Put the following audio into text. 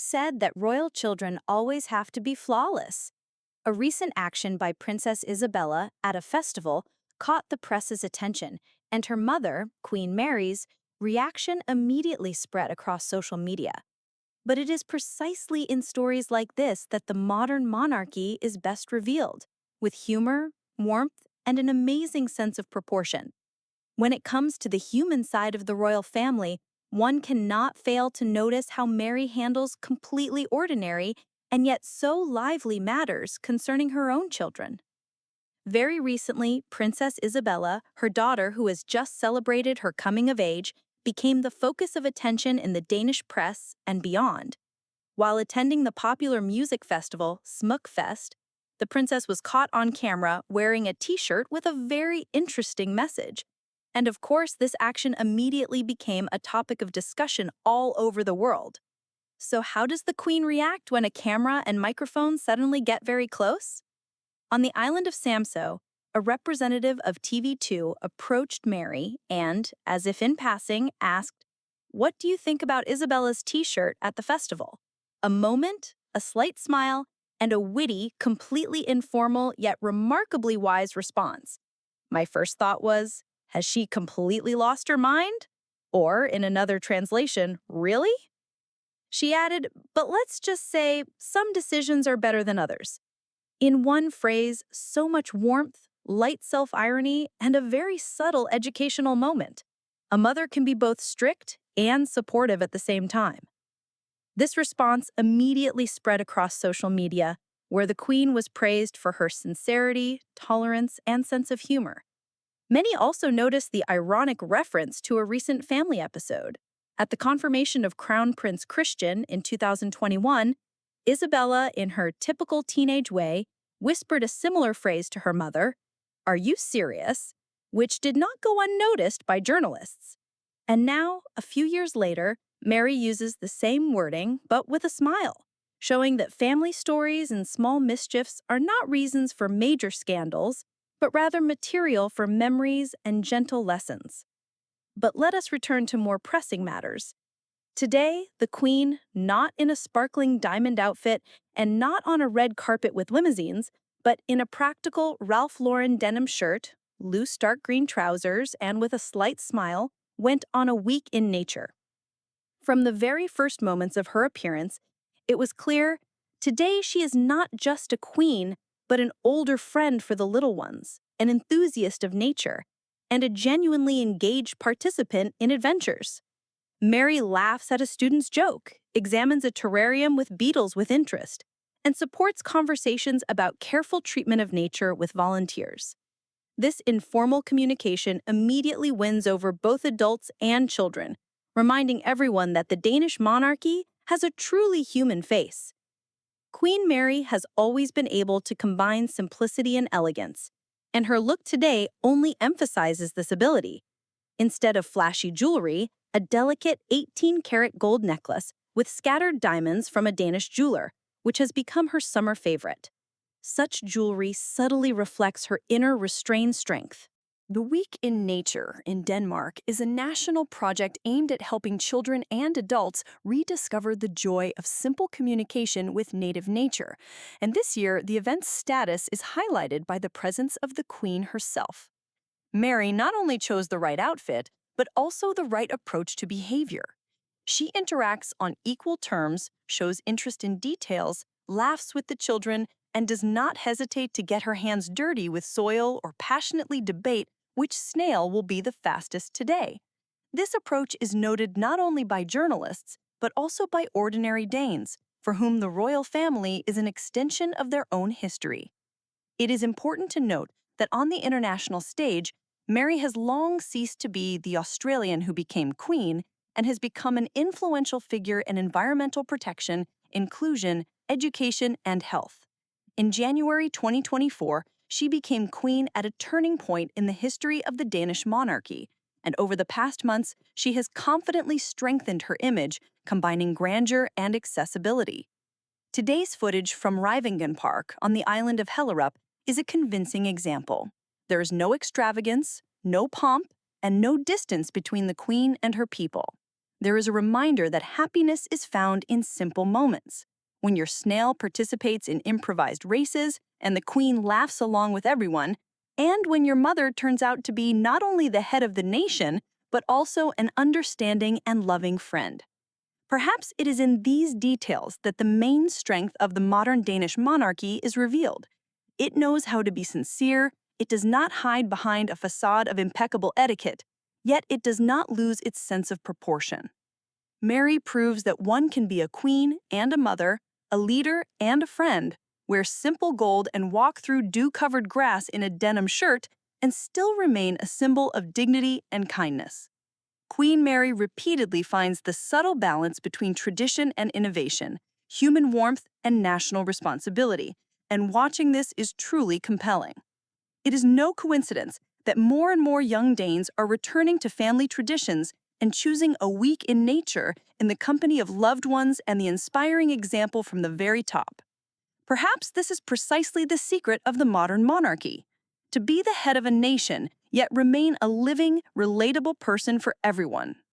said that royal children always have to be flawless. A recent action by Princess Isabella at a festival caught the press's attention, and her mother, Queen Mary's, reaction immediately spread across social media. But it is precisely in stories like this that the modern monarchy is best revealed, with humor, warmth, and an amazing sense of proportion. When it comes to the human side of the royal family, one cannot fail to notice how Mary handles completely ordinary and yet so lively matters concerning her own children. Very recently, Princess Isabella, her daughter who has just celebrated her coming of age, became the focus of attention in the Danish press and beyond. While attending the popular music festival, Smukfest, the princess was caught on camera wearing a t-shirt with a very interesting message. And of course, this action immediately became a topic of discussion all over the world. So how does the queen react when a camera and microphone suddenly get very close? On the island of Samso, a representative of TV2 approached Mary and, as if in passing, asked, "What do you think about Isabella's t-shirt at the festival?" A moment, a slight smile, and a witty, completely informal yet remarkably wise response. My first thought was, has she completely lost her mind? Or, in another translation, really? She added, but let's just say some decisions are better than others. In one phrase, so much warmth, light self-irony, and a very subtle educational moment. A mother can be both strict and supportive at the same time. This response immediately spread across social media, where the Queen was praised for her sincerity, tolerance, and sense of humor. Many also noticed the ironic reference to a recent family episode. At the confirmation of Crown Prince Christian in 2021, Isabella, in her typical teenage way, whispered a similar phrase to her mother, "Are you serious?" which did not go unnoticed by journalists. And now, a few years later, Mary uses the same wording, but with a smile, showing that family stories and small mischiefs are not reasons for major scandals, but rather material for memories and gentle lessons. But let us return to more pressing matters. Today, the Queen, not in a sparkling diamond outfit and not on a red carpet with limousines, but in a practical Ralph Lauren denim shirt, loose dark green trousers, and with a slight smile, went on a week in nature. From the very first moments of her appearance, it was clear, today she is not just a queen, but an older friend for the little ones, an enthusiast of nature, and a genuinely engaged participant in adventures. Mary laughs at a student's joke, examines a terrarium with beetles with interest, and supports conversations about careful treatment of nature with volunteers. This informal communication immediately wins over both adults and children, reminding everyone that the Danish monarchy has a truly human face. Queen Mary has always been able to combine simplicity and elegance, and her look today only emphasizes this ability. Instead of flashy jewelry, a delicate 18-karat gold necklace with scattered diamonds from a Danish jeweler, which has become her summer favorite. Such jewelry subtly reflects her inner restrained strength. The Week in Nature in Denmark is a national project aimed at helping children and adults rediscover the joy of simple communication with native nature. And this year, the event's status is highlighted by the presence of the Queen herself. Mary not only chose the right outfit, but also the right approach to behavior. She interacts on equal terms, shows interest in details, laughs with the children, and does not hesitate to get her hands dirty with soil or passionately debate which snail will be the fastest today. This approach is noted not only by journalists, but also by ordinary Danes, for whom the royal family is an extension of their own history. It is important to note that on the international stage, Mary has long ceased to be the Australian who became queen and has become an influential figure in environmental protection, inclusion, education, and health. In January 2024, she became queen at a turning point in the history of the Danish monarchy, and over the past months, she has confidently strengthened her image, combining grandeur and accessibility. Today's footage from Rivingen Park on the island of Hellerup is a convincing example. There is no extravagance, no pomp, and no distance between the Queen and her people. there is a reminder that happiness is found in simple moments. When your snail participates in improvised races and the queen laughs along with everyone, and when your mother turns out to be not only the head of the nation, but also an understanding and loving friend. Perhaps it is in these details that the main strength of the modern Danish monarchy is revealed. It knows how to be sincere, it does not hide behind a facade of impeccable etiquette, yet it does not lose its sense of proportion. Mary proves that one can be a queen and a mother, a leader and a friend, wear simple gold and walk through dew-covered grass in a denim shirt, and still remain a symbol of dignity and kindness. Queen Mary repeatedly finds the subtle balance between tradition and innovation, human warmth and national responsibility, and watching this is truly compelling. It is no coincidence that more and more young Danes are returning to family traditions and choosing a week in nature in the company of loved ones and the inspiring example from the very top. Perhaps this is precisely the secret of the modern monarchy: to be the head of a nation, yet remain a living, relatable person for everyone.